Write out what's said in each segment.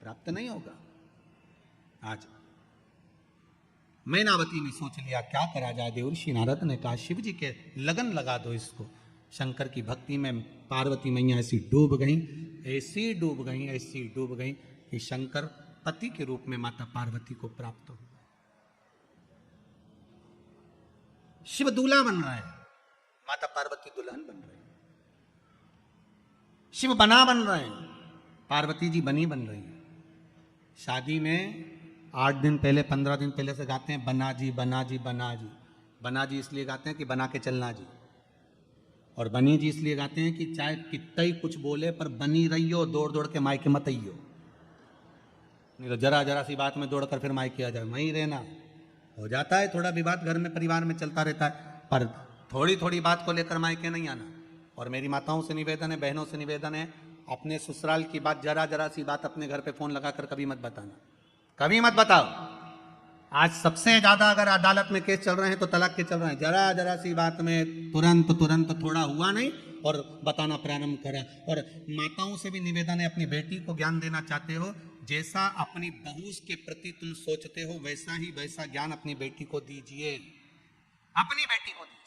प्राप्त नहीं होगा। आज मैनावती ने सोच लिया क्या करा जाए। देवर्षि नारद ने कहा शिव जी के लगन लगा दो इसको। शंकर की भक्ति में पार्वती मैया ऐसी डूब गई, ऐसी डूब गई, ऐसी डूब गई कि शंकर पति के रूप में माता पार्वती को प्राप्त हो। शिव दूल्हा बन रहा है, माता पार्वती दुल्हन बन रही है। शिव बना बन रहे हैं, पार्वती जी बनी बन रही है। शादी में 8 दिन पहले 15 दिन पहले से गाते हैं बना जी बना जी बना जी। बना जी इसलिए गाते हैं कि बना के चलना जी, और बनी जी इसलिए गाते हैं कि चाहे कितना ही कुछ बोले पर बनी रहियो, दौड़ दौड़ के मायके मत आइयो। नहीं तो जरा जरा सी बात में दौड़कर फिर मायके आ जाए, वहीं रहना। हो जाता है थोड़ा विवाद घर में परिवार में चलता रहता है, पर थोड़ी थोड़ी बात को लेकर मायके नहीं आना। और मेरी माताओं से निवेदन है, बहनों से निवेदन है, अपने ससुराल की बात जरा जरा सी बात अपने घर पे फोन लगाकर कभी मत बताना, कभी मत बताओ। आज सबसे ज्यादा अगर अदालत में केस चल रहे हैं तो तलाक के चल रहे हैं। जरा जरा सी बात में तुरंत तुरंत थोड़ा हुआ नहीं और बताना प्रारंभ करा। और माताओं से भी निवेदन है, अपनी बेटी को ज्ञान देना चाहते हो, जैसा अपनी बहू के प्रति तुम सोचते हो वैसा ज्ञान अपनी बेटी को दीजिए, अपनी बेटी को दीजिए।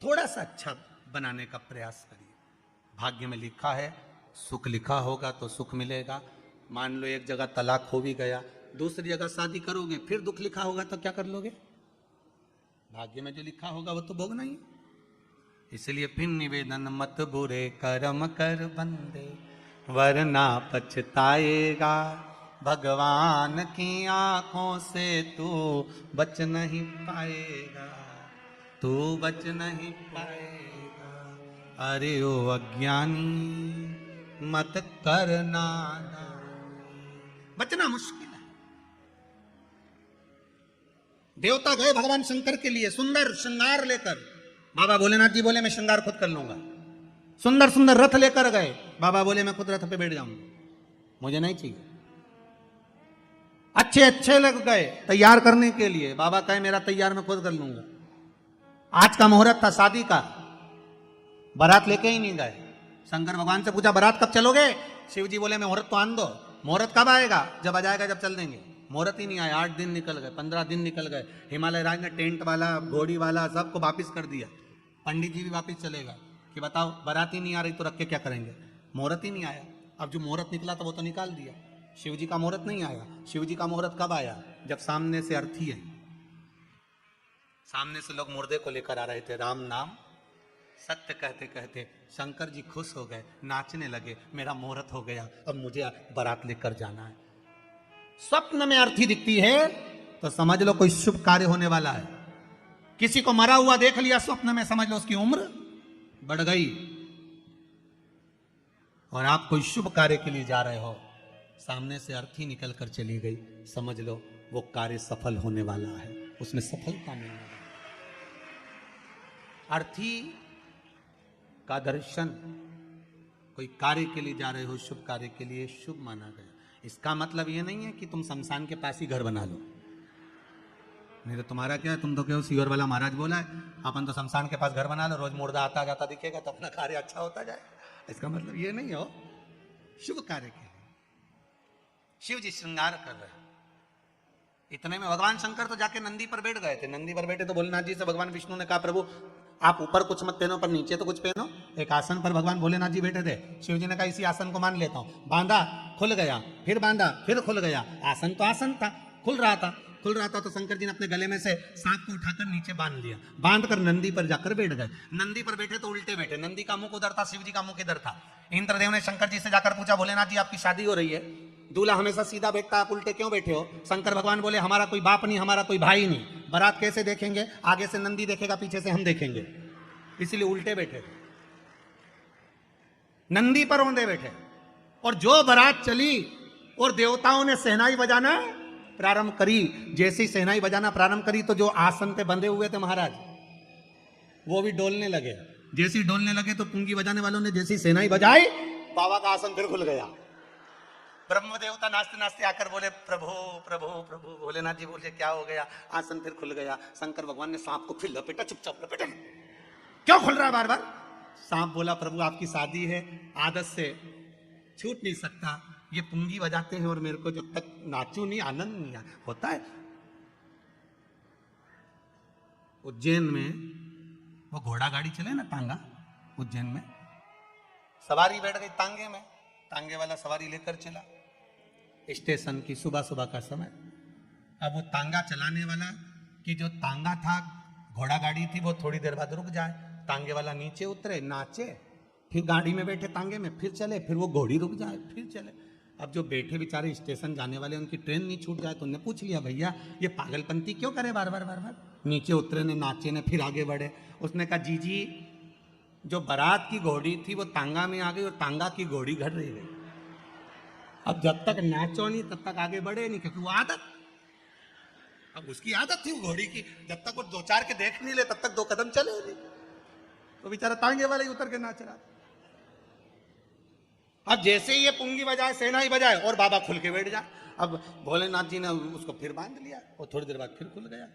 थोड़ा सा अच्छा बनाने का प्रयास करिए। भाग्य में लिखा है, सुख लिखा होगा तो सुख मिलेगा। मान लो एक जगह तलाक हो भी गया, दूसरी जगह शादी करोगे, फिर दुख लिखा होगा तो क्या कर लोगे? भाग्य में जो लिखा होगा वो तो भोगना ही। इसलिए फिर निवेदन, मत बुरे कर्म कर बंदे वरना पछताएगा। भगवान की आंखों से तू बच नहीं पाएगा, तू बच नहीं पाएगा। अरे ओ अज्ञानी मत करना, बचना मुश्किल है। देवता गए भगवान शंकर के लिए सुंदर श्रृंगार लेकर। बाबा भोलेनाथ जी बोले मैं श्रृंगार खुद कर लूंगा। सुंदर सुंदर रथ लेकर गए, बाबा बोले मैं खुद रथ पे बैठ जाऊंगा, मुझे नहीं चाहिए। अच्छे अच्छे लग गए तैयार करने के लिए, बाबा कहे मेरा तैयार मैं खुद कर लूंगा। आज का मुहूर्त था शादी का, बारात लेके ही नहीं गए। शंकर भगवान से पूछा बारात कब चलोगे? शिव जी बोले मुहूर्त तो आन दो। मुहूर्त कब आएगा? जब आ जाएगा जब चल देंगे। मुहूर्त ही नहीं आया, 8 दिन निकल गए, 15 दिन निकल गए। हिमालय राज ने टेंट वाला, घोड़ी वाला सबको वापिस कर दिया। पंडित जी भी वापिस चलेगा कि बताओ बारात ही नहीं आ रही तो रख के क्या करेंगे? मुहूर्त ही नहीं आया। अब जो मुहूर्त निकला था वो तो निकाल दिया। शिव जी का मुहूर्त नहीं आया। शिव जी का मुहूर्त कब आया? जब सामने से अर्थी है, सामने से लोग मुर्दे को लेकर आ रहे थे। राम नाम सत्य कहते कहते शंकर जी खुश हो गए, नाचने लगे, मेरा मुहूर्त हो गया, अब मुझे बारात लेकर जाना है। स्वप्न में अर्थी दिखती है तो समझ लो कोई शुभ कार्य होने वाला है। किसी को मरा हुआ देख लिया स्वप्न में, समझ लो उसकी उम्र बढ़ गई। और आप कोई शुभ कार्य के लिए जा रहे हो, सामने से अर्थी निकल कर चली गई, समझ लो वो कार्य सफल होने वाला है, उसमें सफलता मिलने वाली। अर्थी का दर्शन, कोई कार्य के लिए जा रहे हो, शुभ कार्य के लिए, शुभ माना गया। इसका मतलब ये नहीं है कि तुम शमशान के पास ही घर बना लो। नहीं तो तुम्हारा क्या है, तुम तो कहो सीवर वाला महाराज बोला है, अपन तो शमशान के पास घर बना लो, रोज मुर्दा आता जाता दिखेगा तो अपना कार्य अच्छा होता जाए। इसका मतलब ये नहीं हो। शुभ कार्य के लिए शिव जी श्रृंगार कर रहे हैं। इतने में भगवान शंकर तो जाके नंदी पर बैठ गए थे। नंदी पर बैठे तो भोलेनाथ जी से भगवान विष्णु ने कहा प्रभु आप ऊपर कुछ मत पहनो पर नीचे तो कुछ पहनो। एक आसन पर भगवान भोलेनाथ जी बैठे थे। शिव जी ने कहा इसी आसन को मान लेता हूं। बांधा, खुल गया, फिर बांधा, फिर खुल गया। आसन तो आसन था, खुल रहा था तो शंकर जी ने अपने गले में से सांप को उठाकर नीचे बांध लिया। बांध कर नंदी पर जाकर बैठ गए। नंदी पर बैठे तो उल्टे बैठे। नंदी का मुंह उधर था, शिव जी का मुंह किधर था। इंद्रदेव ने शंकर जी से जाकर पूछा भोलेनाथ जी आपकी शादी हो रही है, दूल्हा हमेशा सीधा बैठता, आप उल्टे क्यों बैठे हो? शंकर भगवान बोले हमारा कोई बाप नहीं, हमारा कोई भाई नहीं। बारात कैसे देखेंगे? आगे से नंदी देखेगा, पीछे से हम देखेंगे, इसलिए उल्टे बैठे। नंदी पर औंधे बैठे। और जो बारात चली और देवताओं ने शहनाई बजाना प्रारंभ करी, जैसी शहनाई बजाना प्रारंभ करी तो जो आसन पे बंधे हुए थे महाराज वो भी डोलने लगे। जैसी डोलने लगे तो पुंगी बजाने वालों ने जैसी शहनाई बजाई, बाबा का आसन फिर खुल गया। ब्रह्म देवता नाचते नाचते आकर बोले प्रभु प्रभु प्रभु। भोलेनाथ जी बोले क्या हो गया? आसन फिर खुल गया। शंकर भगवान ने सांप को फिर लपेटा, चुपचाप लपेटा। क्यों खुल रहा है बार बार? सांप बोला प्रभु आपकी शादी है, आदत से छूट नहीं सकता, ये पुंगी बजाते हैं और मेरे को जब तक नाचू नहीं आनंद नहीं होता है। उज्जैन में वो घोड़ा गाड़ी चले ना, तांगा, उज्जैन में सवारी बैठ गई तांगे में, तांगे वाला सवारी लेकर चला स्टेशन की, सुबह सुबह का समय। अब वो तांगा चलाने वाला कि जो तांगा था, घोड़ा गाड़ी थी, वो थोड़ी देर बाद रुक जाए, तांगे वाला नीचे उतरे, नाचे, फिर गाड़ी में बैठे तांगे में, फिर चले, फिर वो घोड़ी रुक जाए, फिर चले। अब जो बैठे बेचारे स्टेशन जाने वाले, उनकी ट्रेन नहीं छूट जाए, तो उन्होंने पूछ लिया भैया ये पागलपंती क्यों करे बार बार बार बार। नीचे उतरे ने, नाचे ने, फिर आगे बढ़े। उसने कहा जी जो बारात की घोड़ी थी वो तांगा में आ गई और तांगा की घोड़ी घर रह गई। अब जब तक नाचो नहीं तब तक आगे बढ़े नहीं, क्योंकि वो आदत, अब उसकी आदत थी वो घोड़ी की, जब तक वो दो चार के देख नहीं ले तब तक 2 कदम चले नहीं, तो बेचारा तांगे वाले ही उतर के नाच रहा। अब जैसे ही ये पुंगी बजाए, सेनाई बजाए और बाबा खुल के बैठ जाए। अब भोलेनाथ जी ने उसको फिर बांध लिया और थोड़ी देर बाद फिर खुल गया।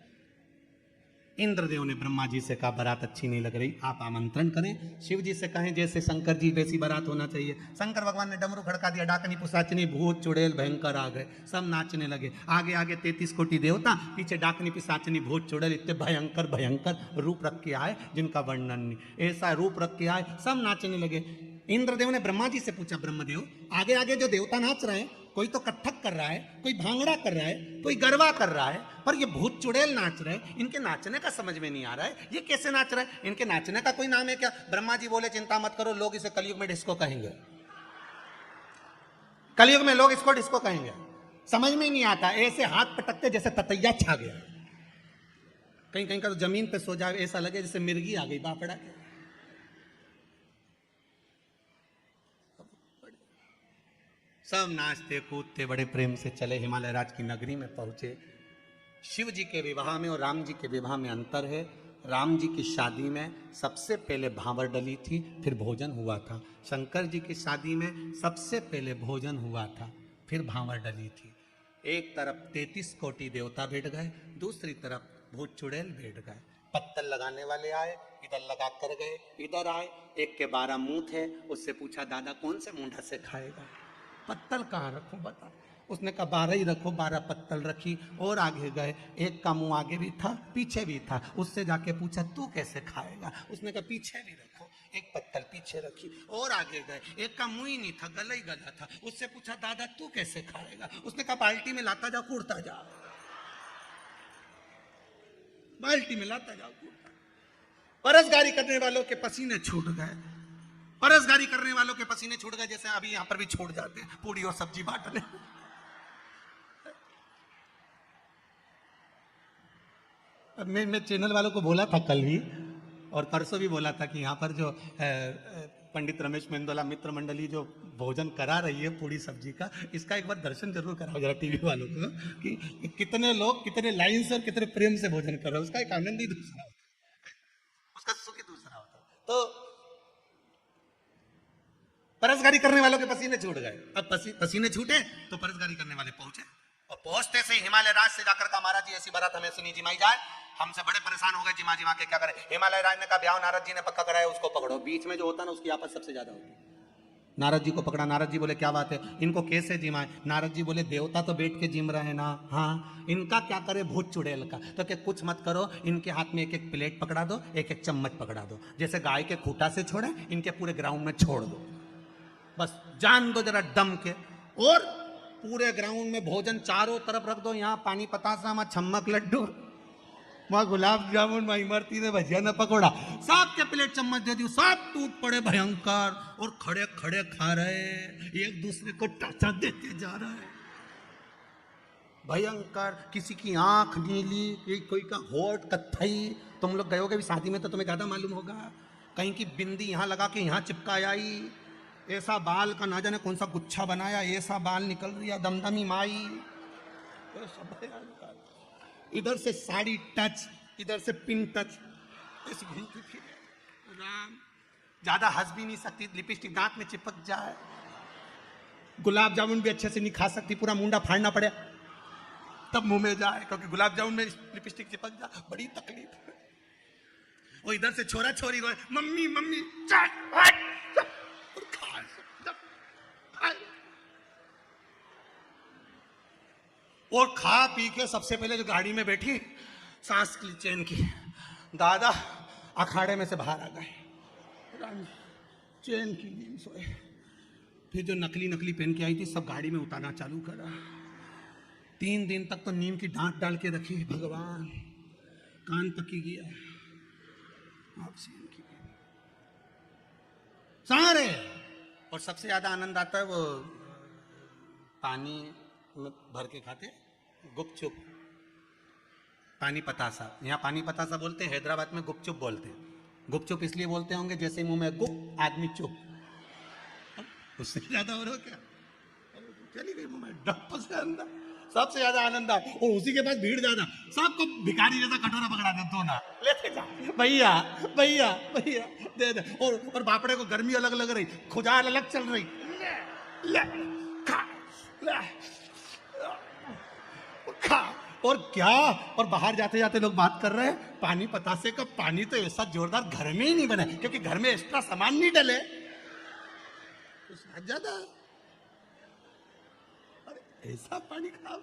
इंद्रदेव ने ब्रह्मा जी से कहा बारात अच्छी नहीं लग रही, आप आमंत्रण करें। शिव जी से कहें जैसे शंकर जी वैसी बारात होना चाहिए। शंकर भगवान ने डमरू खड़का दिया, डाकनी पिशाचनी भूत चुड़ैल भयंकर आ गए, सब नाचने लगे। आगे आगे 33 कोटि देवता, पीछे डाकनी पिशाचनी भूत चुड़ैल, इतने भयंकर भयंकर रूप रख के आए जिनका वर्णन नहीं, ऐसा रूप रख के आए, सब नाचने लगे। इंद्रदेव ने ब्रह्मा जी से पूछा, ब्रह्मदेव आगे आगे जो देवता नाच रहे हैं, कोई तो कथक कर रहा है, कोई भांगड़ा कर रहा है, कोई गरबा कर रहा है, पर ये भूत चुड़ैल नाच रहे हैं, इनके नाचने का समझ में नहीं आ रहा है, ये कैसे नाच रहा है, इनके नाचने का कोई नाम है क्या? ब्रह्मा जी बोले चिंता मत करो, लोग इसे कलयुग में डिस्को कहेंगे, कलयुग में लोग इसको डिस्को कहेंगे। समझ में नहीं आता, ऐसे हाथ पटकते जैसे ततैया छा गया, कहीं कहीं का तो जमीन पे सो जाए, ऐसा लगे जैसे मिर्गी आ गई बापड़ा के। सब नाचते कूदते बड़े प्रेम से चले, हिमालय राज की नगरी में पहुंचे। शिव जी के विवाह में और राम जी के विवाह में अंतर है। राम जी की शादी में सबसे पहले भांवर डली थी, फिर भोजन हुआ था। शंकर जी की शादी में सबसे पहले भोजन हुआ था, फिर भांवर डली थी। एक तरफ 33 कोटि देवता बैठ गए, दूसरी तरफ भूत चुड़ैल बैठ गए। पत्तल लगाने वाले आए, इधर लगा कर गए, इधर आए। एक के 12 मुंह थे, उससे पूछा दादा कौन से मुंडा से खाएगा, पत्तल कहाँ रखूं बता। उसने कहा 12 ही रखो, 12 पत्तल रखी। और आगे गए, एक का मुंह आगे भी था पीछे भी था, उससे जाके पूछा तू कैसे खाएगा, उसने कहा पीछे भी रखो, एक पत्तल पीछे रखी। और आगे गए, एक का मुंह ही नहीं था, गला ही गला था, उससे पूछा दादा तू कैसे खाएगा, उसने कहा बाल्टी में लाता जाओ कूड़ता जाओ, बाल्टी में लाता जाओ कूड़ता। परसगारी करने वालों के पसीने छूट गए, परसगारी करने वालों के पसीने छूट गए, जैसे अभी यहां पर भी छूट जाते हैं पूड़ी और सब्जी बांटने। मैं चैनल वालों को बोला था कल भी और परसों भी बोला था कि यहाँ पर जो पंडित रमेश मेंदोला मित्र मंडली जो भोजन करा रही है पूड़ी सब्जी का, इसका एक बार दर्शन जरूर कराओ जरा टीवी वालों को, कि कितने लोग कितने लाइन से और कितने प्रेम से भोजन कर रहे हैं। उसका एक आनंद ही दूसरा होता है, उसका सुख ही दूसरा होता है। तो परसगारी करने वालों के पसीने छूट गए। अब पसीने छूटे तो परसगारी करने वाले पहुंचे, और पहुंचते से हिमालय राज से जाकर कहा महाराज जी ऐसी बारात हमें से नहीं जिमाई जाए, हमसे बड़े परेशान हो गए, जिमा जिमा के क्या करें। हिमालय राज ने कहा ब्याह नारद जी ने पक्का कराया, उसको पकड़ो। बीच में जो होता ना उसकी आपस सबसे ज्यादा होती है। नारद जी को पकड़ा, नारद जी बोले क्या बात है, इनको कैसे जिमाए। नारद जी बोले देवता तो बैठ के जिम रहे हैं ना, हाँ, इनका क्या करे भूत चुड़ैल का। तो क्या कुछ मत करो, इनके हाथ में एक एक प्लेट पकड़ा दो, एक एक चम्मच पकड़ा दो, जैसे गाय के खूंटा से छोड़े इनके पूरे ग्राउंड में छोड़ दो, बस जान दो जरा दम के। और पूरे ग्राउंड में भोजन चारों तरफ रख दो, यहाँ पानी पतासा, वहां छम्मक लड्डू, वहां गुलाब जामुन, वहां इमरती ने भजिया न पकौड़ा, सब के प्लेट चम्मच दे दी, सब टूट पड़े भयंकर, और खड़े खड़े खा रहे, एक दूसरे को टाचा देते जा रहे हैं भयंकर। किसी की आंख नीली, कोई का होठ कत्थई। तुम लोग गए होगे भी शादी में तो तुम्हें ज्यादा मालूम होगा, कहीं की बिंदी यहाँ लगा के यहाँ चिपकाई आई, ऐसा बाल का ना जाने कौन सा गुच्छा बनाया, ऐसा बाल निकल रही है, दमदमी माई, इधर से साड़ी टच, इधर से पिन टच, ऐसी घूमती थी। राम, ज्यादा हंस भी नहीं सकती, लिपस्टिक दांत में चिपक जाए, गुलाब जामुन भी अच्छे से नहीं खा सकती, पूरा मुंडा फाड़ना पड़े तब मुंह में जाए, क्योंकि गुलाब जामुन में लिपस्टिक चिपक जाए, बड़ी तकलीफ है। वो इधर से छोरा छोरी रोए, मम्मी मम्मी चट, हट, और खा, और खा पी के सबसे पहले जो गाड़ी में बैठी, सांस की चैन की, दादा अखाड़े में से बाहर आ गए, चैन की नींद सोए। फिर जो नकली नकली पहन के आई थी सब गाड़ी में उतारना चालू करा। 3 दिन तक तो नीम की डांट डाल के रखी, भगवान कान पकी गया आपसे इनकी सारे। और सबसे ज्यादा आनंद आता है वो पानी में भर के खाते गुपचुप, पानी पतासा। यहाँ पानी पतासा बोलते हैं, हैदराबाद में गुपचुप बोलते हैं। गुपचुप इसलिए बोलते होंगे जैसे मुंह में गुप आदमी चुप, उससे ज्यादा और हो क्या? चली गई मुंह में डप से अंदर। सबसे ज्यादा आनंद आए, और उसी के पास भीड़ ज्यादा, सबको भिखारी जैसा कटोरा पकड़ा दे, दो ना लेते जा, भैया भैया भैया दे दे। और बापड़े को गर्मी अलग लग रही, खुजाल अलग चल रही, ले खा, ले खा। और क्या, और बाहर जाते जाते लोग बात कर रहे हैं, पानी पतासे का पानी तो ऐसा जोरदार घर में ही नहीं बना, क्योंकि घर में एक्स्ट्रा सामान नहीं डले, ज्यादा ऐसा पानी खाओ।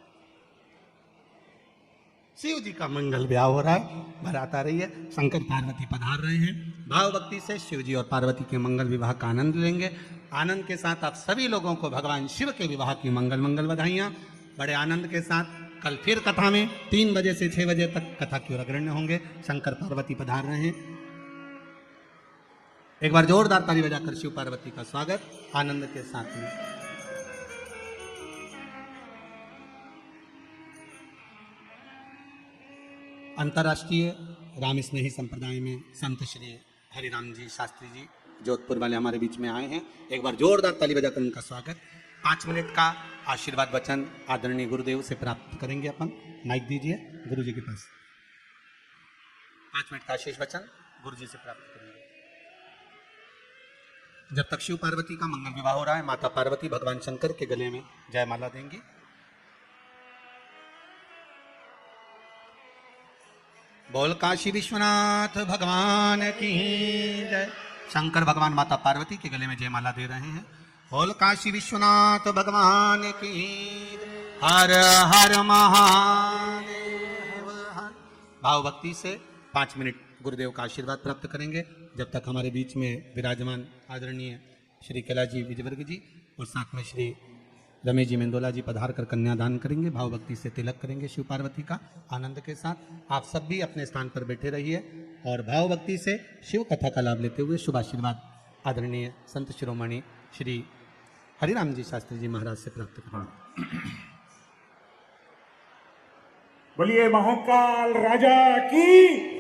शिव जी का मंगल ब्याह हो रहा है, बारात आ रही है, शंकर पार्वती पधार रहे हैं। भाव भक्ति से शिव जी और पार्वती के मंगल विवाह का आनंद लेंगे। आनंद के साथ आप सभी लोगों को भगवान शिव के विवाह की मंगल मंगल बधाइयां। बड़े आनंद के साथ कल फिर कथा में 3 बजे से 6 बजे तक कथा की ओर अग्रण्य होंगे। शंकर पार्वती पधार रहे हैं। एक बार जोरदार ताली बजाकर शिव पार्वती का स्वागत आनंद के साथ में। अंतर्राष्ट्रीय राम स्नेही संप्रदाय में संत श्री हरिराम जी शास्त्री जी जोधपुर वाले हमारे बीच में आए हैं। एक बार जोरदार ताली बजाकर उनका स्वागत। 5 मिनट का आशीर्वाद वचन आदरणीय गुरुदेव से प्राप्त करेंगे अपन। माइक दीजिए गुरु जी के पास। 5 मिनट का आशीष वचन गुरु जी से प्राप्त करेंगे। जब तक शिव पार्वती का मंगल विवाह हो रहा है, माता पार्वती भगवान शंकर के गले में जयमाला देंगी। बोल काशी विश्वनाथ भगवान की जय। शंकर भगवान माता पार्वती के गले में जयमाला दे रहे हैं। बोल काशी विश्वनाथ भगवान की जय। हर हर महादेव हर। भाव भक्ति से 5 मिनट गुरुदेव का आशीर्वाद प्राप्त करेंगे। जब तक हमारे बीच में विराजमान आदरणीय श्री कैलाश जी विजयवर्ग जी और साथ में श्री रमेश जी मेंदोला जी पधार कर कन्यादान करेंगे। भाव भक्ति से तिलक करेंगे शिव पार्वती का आनंद के साथ। आप सब भी अपने स्थान पर बैठे रहिए और भाव भक्ति से शिव कथा का लाभ लेते हुए शुभ आशीर्वाद आदरणीय संत शिरोमणि श्री हरिराम जी शास्त्री जी महाराज से प्राप्त करेंगे। बोलिए महाकाल राजा की।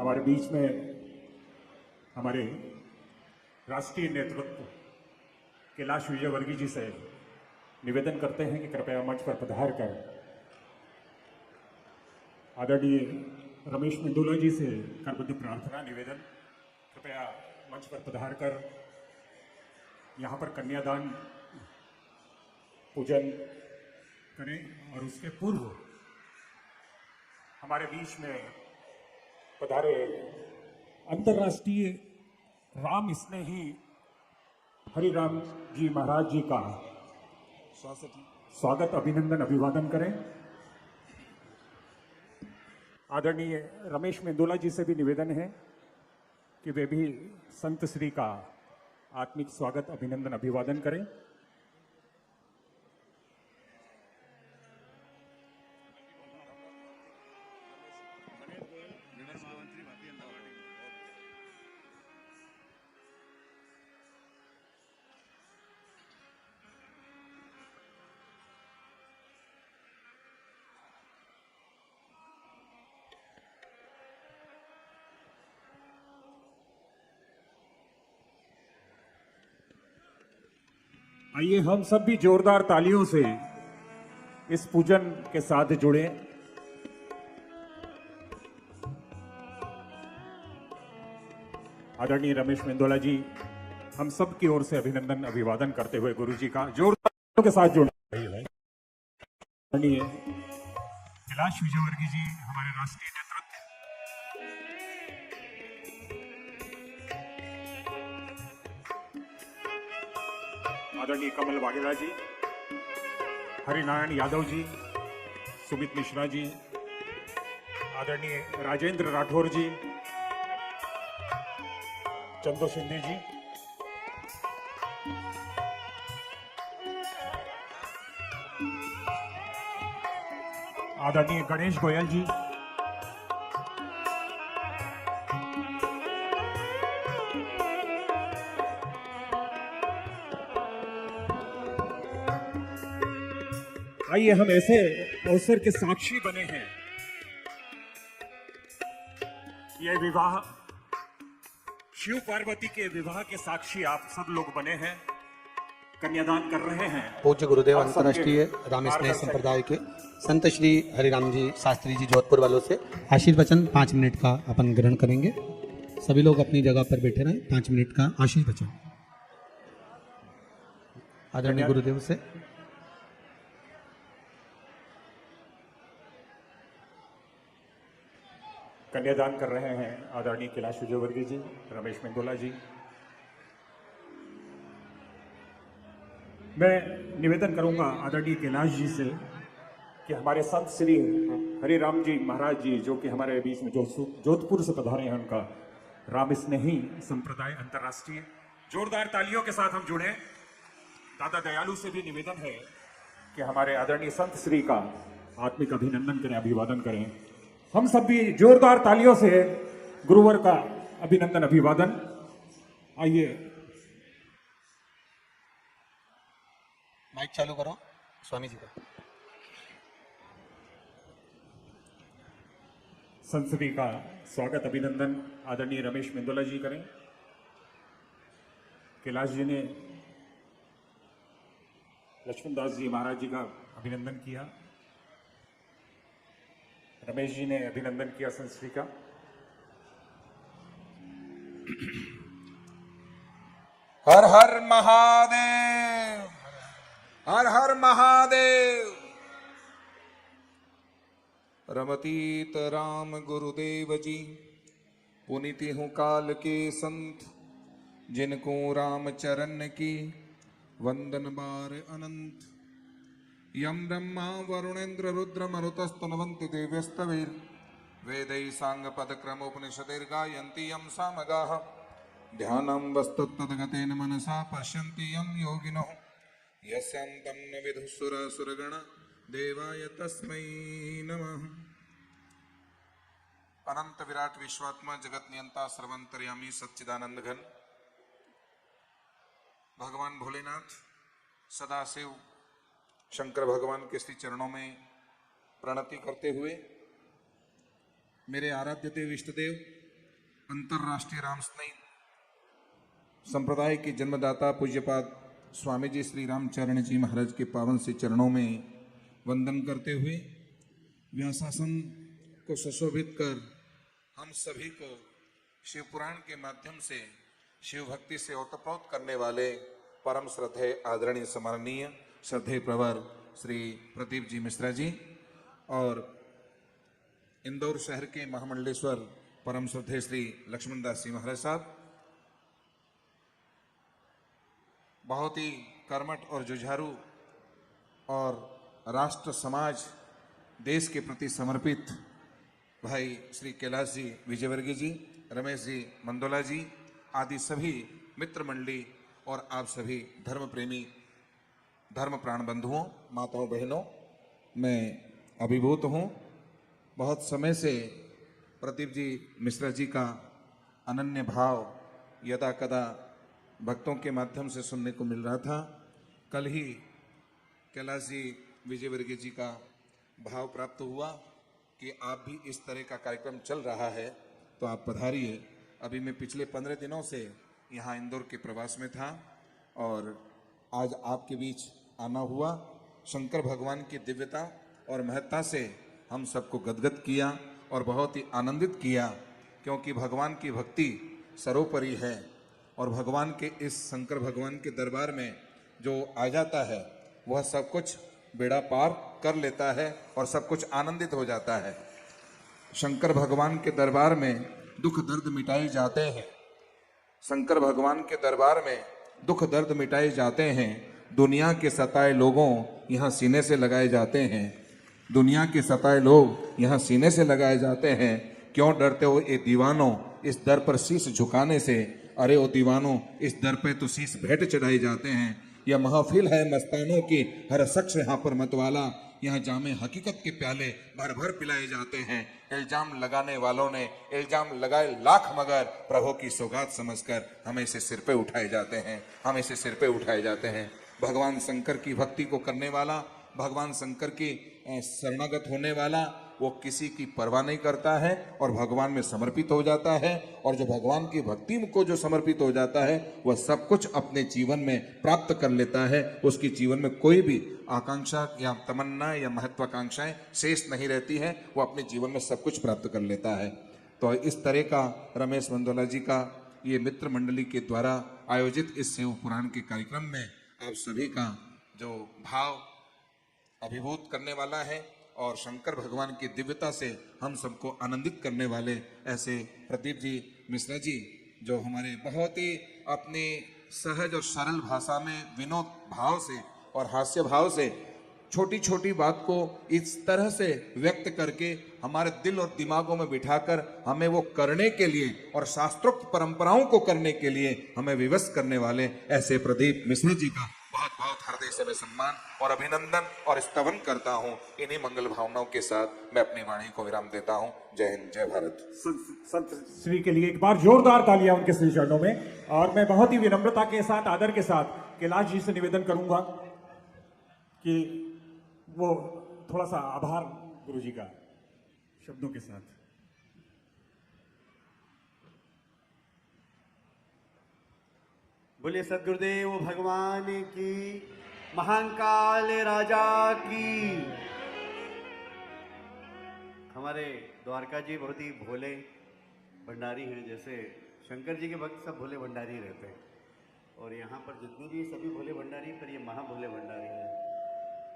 हमारे बीच में हमारे राष्ट्रीय नेतृत्व कैलाश विजयवर्गीय जी से निवेदन करते हैं कि कृपया मंच पर पधार कर आदरणीय रमेश मेंदोला जी से करबद्ध प्रार्थना निवेदन, कृपया मंच पर पधार कर यहाँ पर कन्यादान पूजन करें। और उसके पूर्व हमारे बीच में पधारे अंतर्राष्ट्रीय राम स्नेही हरिराम जी महाराज जी का स्वागत अभिनंदन अभिवादन करें। आदरणीय रमेश मेंदोला जी से भी निवेदन है कि वे भी संत श्री का आत्मिक स्वागत अभिनंदन अभिवादन करें। आइए हम सब भी जोरदार तालियों से इस पूजन के साथ जुड़े। आदरणीय रमेश मेंदोला जी हम सब की ओर से अभिनंदन अभिवादन करते हुए गुरु जी का जोरदार तालियों के साथ जुड़े। आदरणीय कैलाश विजयवर्गीय जी हमारे राष्ट्रीय नेतृत्व आदरणीय कमल वाघेला जी, हरिनारायण यादव जी, सुमित मिश्रा जी, आदरणीय राजेंद्र राठौर जी, चंदू शिंदे जी, आदरणीय गणेश गोयल जी, आइए हम ऐसे अवसर के साक्षी बने हैं। यह विवाह शिव पार्वती के विवाह के साक्षी आप सब लोग बने हैं, कन्यादान कर रहे हैं। पूज्य गुरुदेव आप सबके अंतर्राष्ट्रीय राम स्नेह मार्गदर्शन संप्रदाय के संत श्री हरिराम जी शास्त्री जी जोधपुर वालों से आशीर्वचन 5 मिनट का अपन ग्रहण करेंगे। सभी लोग अपनी जगह पर बैठे रहें। 5 मिनट का आशीर्वचन आदरणीय गुरुदेव से। कन्यादान कर रहे हैं आदरणीय कैलाश विजयवर्गीय जी, रमेश मेंदोला जी। मैं निवेदन करूंगा आदरणीय कैलाश जी से कि हमारे संत श्री हरिराम जी महाराज जी, जो कि हमारे बीच में जोधपुर से पधारे हैं, उनका राम स्नेही संप्रदाय अंतर्राष्ट्रीय, जोरदार तालियों के साथ हम जुड़े। दादा दयालु से भी निवेदन है कि हमारे आदरणीय संत श्री का आत्मिक अभिनंदन करें, अभिवादन करें। हम सब भी जोरदार तालियों से गुरुवर का अभिनंदन, अभिवादन। आइए माइक चालू करो स्वामी जी का। संसदी का स्वागत, अभिनंदन आदरणीय रमेश मेंदोला जी करें। कैलाश जी ने लक्ष्मणदास जी महाराज जी का अभिनंदन किया, रमेश जी ने अभिनंदन किया संसदी का। हर हर महादेव, हर हर महादेव। रमतीत राम गुरुदेव जी, पुनीति हूँ काल के संत, जिनको राम चरण की वंदन बार अनंत। यम ब्रह्मा वरुणेन्द्र रुद्र मरुतस्तनवन्ति देव्यस्तवीर, वेदै सांग पद क्रमोपनिषदैर्गायन्ति यम सामगाः। ध्यानं वस्तुतद्गतेन मनसा पश्यन्ति यं योगिनः, यस्यान्तं न विदुः सुरसुरगण, देवाय तस्मै नमः। अनंत विराट विश्वात्मा जगत नियंता सर्वंतर्यामी सच्चिदानंद घन भगवान भोलेनाथ सदाशिव शंकर भगवान के श्री चरणों में प्रणति करते हुए, मेरे आराध्य देव इष्ट देव अंतर्राष्ट्रीय राम स्नेह संप्रदाय के जन्मदाता पूज्यपाद स्वामी जी श्री रामचरण जी महाराज के पावन से चरणों में वंदन करते हुए, व्यासासन को सुशोभित कर हम सभी को शिव पुराण के माध्यम से शिव भक्ति से ओतप्रोत करने वाले परम श्रद्धेय आदरणीय सम्माननीय श्रद्धेय प्रवर श्री प्रदीप जी मिश्रा जी और इंदौर शहर के महामंडलेश्वर परम श्रद्धेय श्री लक्ष्मणदास जी महाराज साहब, बहुत ही कर्मठ और जुझारू और राष्ट्र समाज देश के प्रति समर्पित भाई श्री कैलाश जी विजयवर्गीय जी, रमेश जी मंदोला जी आदि सभी मित्र मंडली और आप सभी धर्म प्रेमी धर्म प्राण बंधुओं, माताओं, बहनों, मैं अभिभूत हूँ। बहुत समय से प्रदीप जी मिश्रा जी का अनन्य भाव यदा कदा भक्तों के माध्यम से सुनने को मिल रहा था। कल ही कैलाश जी विजयवर्गीय जी का भाव प्राप्त हुआ कि आप भी इस तरह का कार्यक्रम चल रहा है तो आप पधारिए। अभी मैं पिछले 15 दिनों से यहाँ इंदौर के प्रवास में था और आज आपके बीच आना हुआ। शंकर भगवान की दिव्यता और महत्ता से हम सबको गदगद किया और बहुत ही आनंदित किया, क्योंकि भगवान की भक्ति सर्वोपरि है और भगवान के इस शंकर भगवान के दरबार में जो आ जाता है वह सब कुछ बेड़ा पार कर लेता है और सब कुछ आनंदित हो जाता है। शंकर भगवान के दरबार में दुख दर्द मिटाए जाते हैं, शंकर भगवान के दरबार में दुख दर्द मिटाए जाते हैं दुनिया के सताए लोगों यहाँ सीने से लगाए जाते हैं। दुनिया के सताए लोग यहाँ सीने से लगाए जाते हैं। क्यों डरते हो ए दीवानों इस दर पर शीश झुकाने से? अरे ओ दीवानों इस दर पे तो शीश भेंट चढ़ाए जाते हैं। यह महफिल है मस्तानों की, हर शख्स यहाँ पर मतवाला। यहाँ जामे हकीकत के प्याले भर भर पिलाए जाते हैं। इल्जाम लगाने वालों ने इल्जाम लगाए लाख, मगर प्रभु की सौगात समझकर हमें इसे सिर पे उठाए जाते हैं। हम इसे सिर पे उठाए जाते हैं। भगवान शंकर की भक्ति को करने वाला, भगवान शंकर की शरणागत होने वाला, वो किसी की परवाह नहीं करता है और भगवान में समर्पित हो जाता है। और जो भगवान की भक्ति को जो समर्पित हो जाता है वह सब कुछ अपने जीवन में प्राप्त कर लेता है। उसकी जीवन में कोई भी आकांक्षा या तमन्ना या महत्वाकांक्षाएं शेष नहीं रहती है। वो अपने जीवन में सब कुछ प्राप्त कर लेता है। तो इस तरह का रमेश मंडोला जी का ये मित्र मंडली के द्वारा आयोजित इस शिव पुराण के कार्यक्रम में आप सभी का जो भाव अभिभूत करने वाला है और शंकर भगवान की दिव्यता से हम सबको आनंदित करने वाले ऐसे प्रदीप जी मिश्रा जी, जो हमारे बहुत ही अपनी सहज और सरल भाषा में विनोद भाव से और हास्य भाव से छोटी छोटी बात को इस तरह से व्यक्त करके हमारे दिल और दिमागों में बिठाकर हमें वो करने के लिए और शास्त्रोक्त परंपराओं को करने के लिए हमें विवश करने वाले ऐसे प्रदीप मिश्रा जी का बहुत बहुत हृदय से मैं सम्मान और अभिनंदन और स्तवन करता हूं। इन्हीं मंगल भावनाओं के साथ मैं अपनी वाणी को विराम देता हूं। जय हिंद, जय भारत। संत श्री के लिए एक बार जोरदार तालियां उनके श्री चरणों में। और मैं बहुत ही विनम्रता के साथ, आदर के साथ कैलाश जी से निवेदन करूंगा कि वो थोड़ा सा आभार गुरु जी का शब्दों के साथ। बोले सदगुरुदेव भगवान की, महाकाल राजा की। हमारे द्वारका जी बहुत ही भोले भंडारी हैं। जैसे शंकर जी के भक्त सब भोले भंडारी रहते हैं, और यहाँ पर जितने भी सभी भोले भंडारी, पर ये महाभोले भंडारी हैं।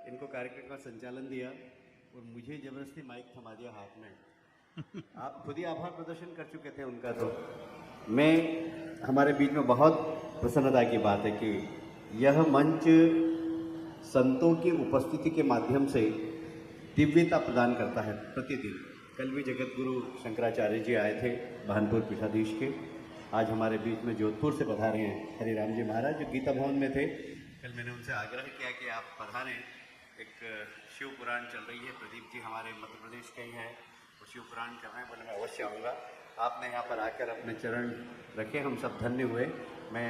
इनको कार्यक्रम का संचालन दिया और मुझे जबरदस्ती माइक थमा दिया हाथ में। आप खुद ही आभार प्रदर्शन कर चुके थे उनका। तो मैं, हमारे बीच में बहुत प्रसन्नता की बात है कि यह मंच संतों की उपस्थिति के माध्यम से दिव्यता प्रदान करता है प्रतिदिन। कल भी जगत गुरु शंकराचार्य जी आए थे भानपुर पीठाधीश के। आज हमारे बीच में जोधपुर से पधारे हैं हरिराम जी महाराज, जो गीता भवन में थे। कल मैंने उनसे आग्रह किया कि आप पधारें, एक शिव पुराण चल रही है। प्रदीप जी हमारे मध्य प्रदेश के ही हैं, वो शिव पुराण कर रहे हैं। बोले मैं अवश्य आऊँगा। आपने यहाँ पर आकर अपने चरण रखे, हम सब धन्य हुए। मैं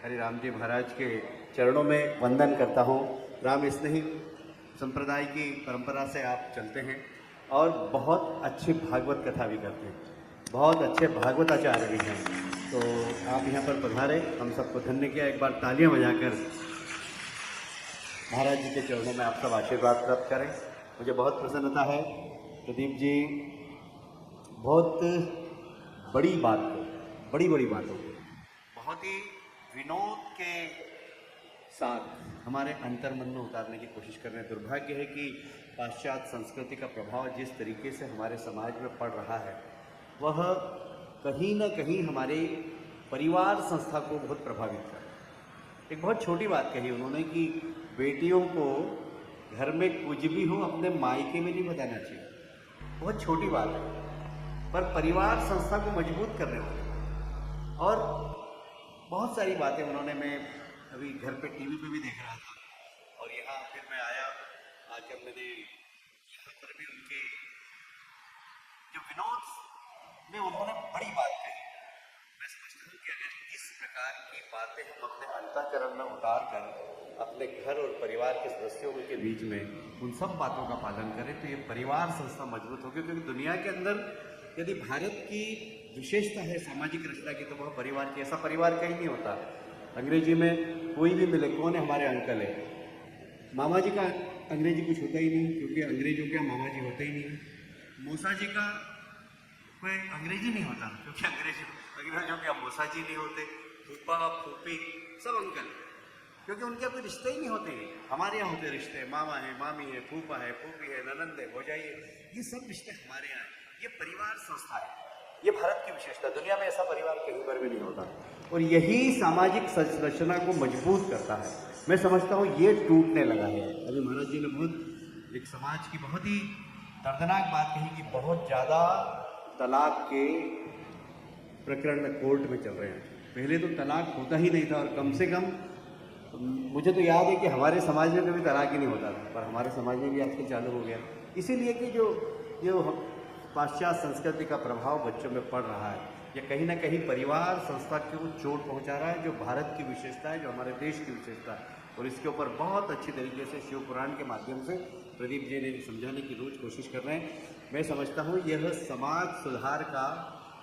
हरिराम जी महाराज के चरणों में वंदन करता हूँ। राम स्नेही संप्रदाय की परंपरा से आप चलते हैं और बहुत अच्छी भागवत कथा भी करते हैं, बहुत अच्छे भागवताचार्य भी हैं। तो आप यहाँ पर पधारे, हम सबको धन्य किया। एक बार तालियां बजाकर महाराज जी के चरणों में आप सब आशीर्वाद प्राप्त करें। मुझे बहुत प्रसन्नता है। प्रदीप जी बहुत बड़ी बात को, बड़ी बड़ी बातों को बहुत ही विनोद के साथ हमारे अंतर्मन में उतारने की कोशिश कर रहे हैं। दुर्भाग्य है कि पाश्चात्य संस्कृति का प्रभाव जिस तरीके से हमारे समाज में पड़ रहा है, वह कहीं ना कहीं हमारे परिवार संस्था को बहुत प्रभावित कर रहा है। एक बहुत छोटी बात कही उन्होंने कि बेटियों को घर में कुछ भी हो अपने मायके में नहीं बताना चाहिए। बहुत छोटी बात है, पर परिवार संस्था को मजबूत करने वाली और बहुत सारी बातें उन्होंने, मैं अभी घर पे टीवी पे भी देख रहा था और यहाँ फिर मैं आया, आकर मैंने यहाँ पर भी उनके जो विनोद में उन्होंने बड़ी बात कही। मैं समझता हूँ कि अगर इस प्रकार की बातें हम अपने अंतःकरण में उतार कर अपने घर और परिवार के सदस्यों के बीच में उन सब बातों का पालन करें तो ये परिवार संस्था मजबूत होगी। क्योंकि दुनिया के अंदर यदि भारत की विशेषता है सामाजिक रचना की, तो वह परिवार की, ऐसा परिवार कहीं नहीं होता। अंग्रेजी में कोई भी मिले, कौन है हमारे अंकल है, मामा जी का अंग्रेजी कुछ होता ही नहीं, क्योंकि अंग्रेजों के मामा जी होते ही नहीं। मौसा जी का कोई अंग्रेजी नहीं होता, क्योंकि अंग्रेजों के मौसा जी नहीं होते। फूफा फूफी सब अंकल, क्योंकि उनके कोई रिश्ते ही नहीं होते। हमारे यहाँ होते रिश्ते, मामा है, मामी है, फूफा है, फूफी है, ननंद है, भौजाई है, ये सब रिश्ते हमारे यहाँ है। ये परिवार संस्था है, ये भारत की विशेषता। दुनिया में ऐसा परिवार कहीं पर भी नहीं होता और यही सामाजिक संरचना को मजबूत करता है। मैं समझता हूँ ये टूटने लगा है। अभी महाराज जी ने बहुत एक समाज की बहुत ही दर्दनाक बात कही कि बहुत ज़्यादा तलाक के प्रकरण में कोर्ट में चल रहे हैं। पहले तो तलाक होता ही नहीं था, और कम से कम मुझे तो याद है कि हमारे समाज में कभी तलाक ही नहीं होता था, पर हमारे समाज में भी आजकल चालू हो गया। इसीलिए कि जो पाश्चात्य संस्कृति का प्रभाव बच्चों में पड़ रहा है, ये कहीं ना कहीं परिवार संस्था को चोट पहुंचा रहा है, जो भारत की विशेषता है, जो हमारे देश की विशेषता है। और इसके ऊपर बहुत अच्छी तरीके से शिव पुराण के माध्यम से प्रदीप जी ने समझाने की रोज कोशिश कर रहे हैं। मैं समझता हूँ यह समाज सुधार का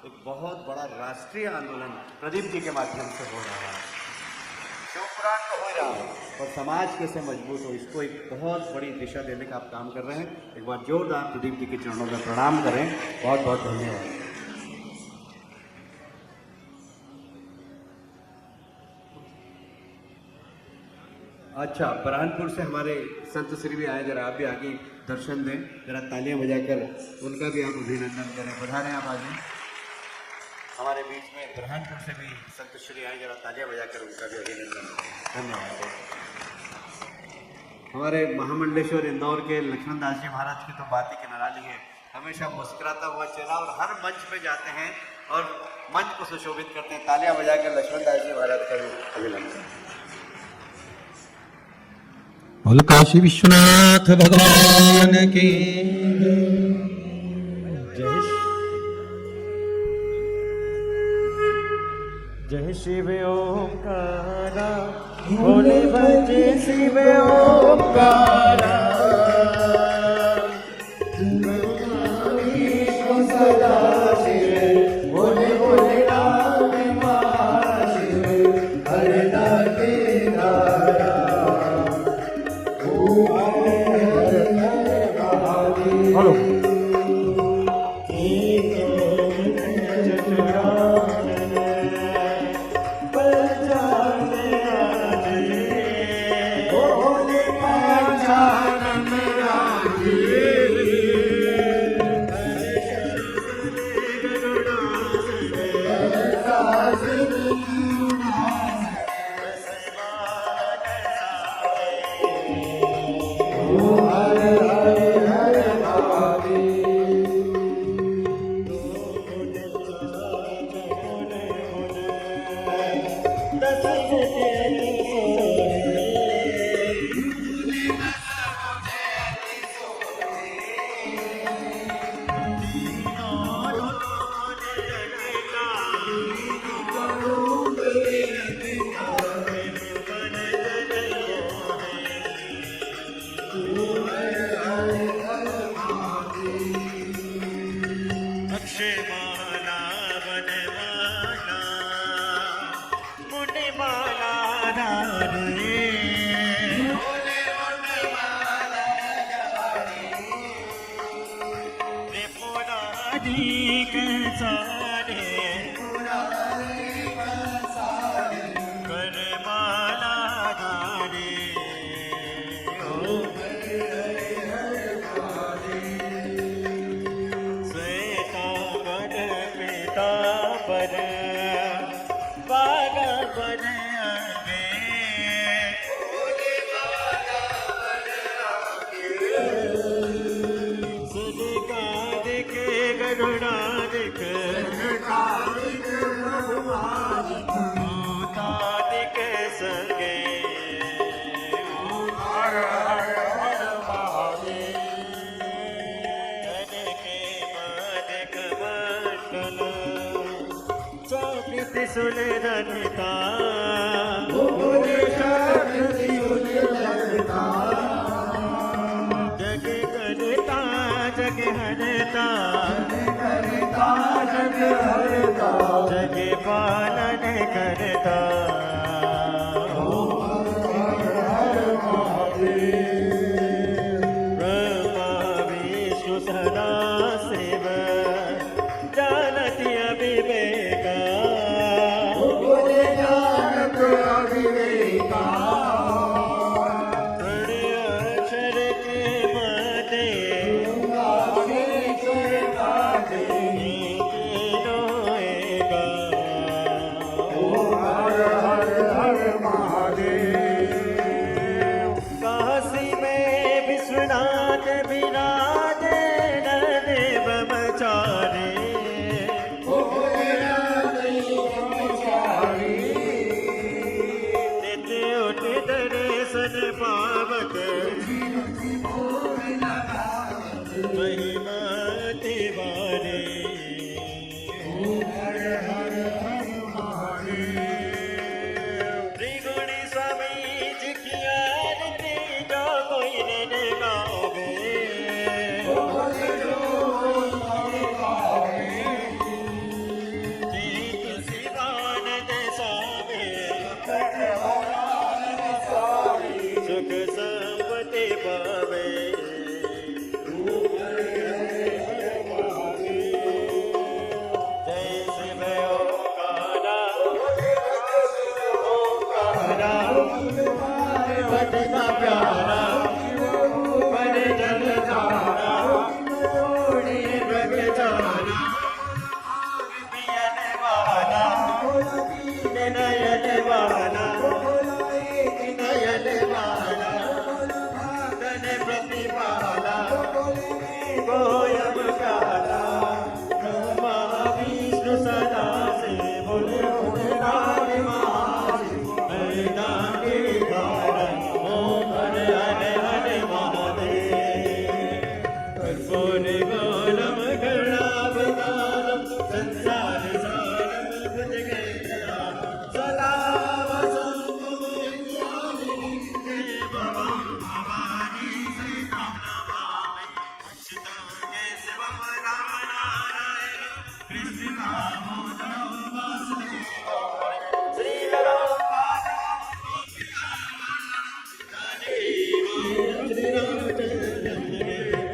एक बहुत बड़ा राष्ट्रीय आंदोलन प्रदीप जी के माध्यम से हो रहा है। शिव पुराण तो हो रहा है, और समाज कैसे मजबूत हो, इसको एक बहुत बड़ी दिशा देने का आप काम कर रहे हैं। एक बार जोरदार प्रदीप जी के चरणों में प्रणाम करें। बहुत बहुत धन्यवाद। अच्छा, बरहानपुर से हमारे संत श्री भी आए, जरा आप भी आगे दर्शन दें, जरा तालियां बजाकर उनका भी आप अभिनंदन करें। पधारें आप आगे हमारे बीच में। बरहानपुर से भी संत श्री आए, जरा तालियां बजाकर उनका भी अभिनंदन करें। धन्यवाद। हमारे महामंडलेश्वर इंदौर के लक्ष्मण दास जी महाराज की तो बात ही की निराली है। हमेशा मुस्कुराता हुआ चेहरा, और हर मंच पे जाते हैं और मंच को सुशोभित करते हैं। तालियां बजाकर लक्ष्मण दास जी महाराज का अभिनंदन। बोल काशी विश्वनाथ भगवान की। जय शिव ओंकारा, बोले बजे शिव ओंकारा, सदा शिव, बोले बोले राम शिव, हरे नाथे नारा। हेलो हर हर नयन वाला बोलो एक नयन वाला तन प्रतिपाला गोयम काला ब्रह्मा विष्णु सदा से बोले हरे मैदान के कारण ओम हरे हरे हरे महादेव कर्पूर गोलम गणावतारम संसार सारम भुजगेन्द्रम सदा वसन्तु विद्यामिनी देवं भवानी सीतां नमामि अच्युताय शिवं राम नारायण कृष्ण दामोदरं वासुदेवं श्रीधरं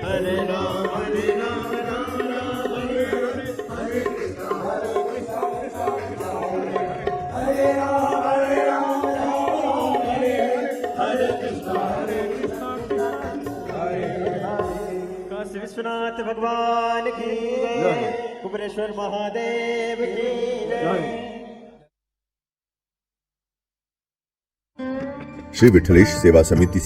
हरे राम राम राम हरे हरे हरे कृष्ण हरे राम राम हरे हरे कृष्ण हरे काशी विश्वनाथ भगवान की जय कुबेरेश्वर महादेव की जय श्री विठ्ठलेश सेवा समिती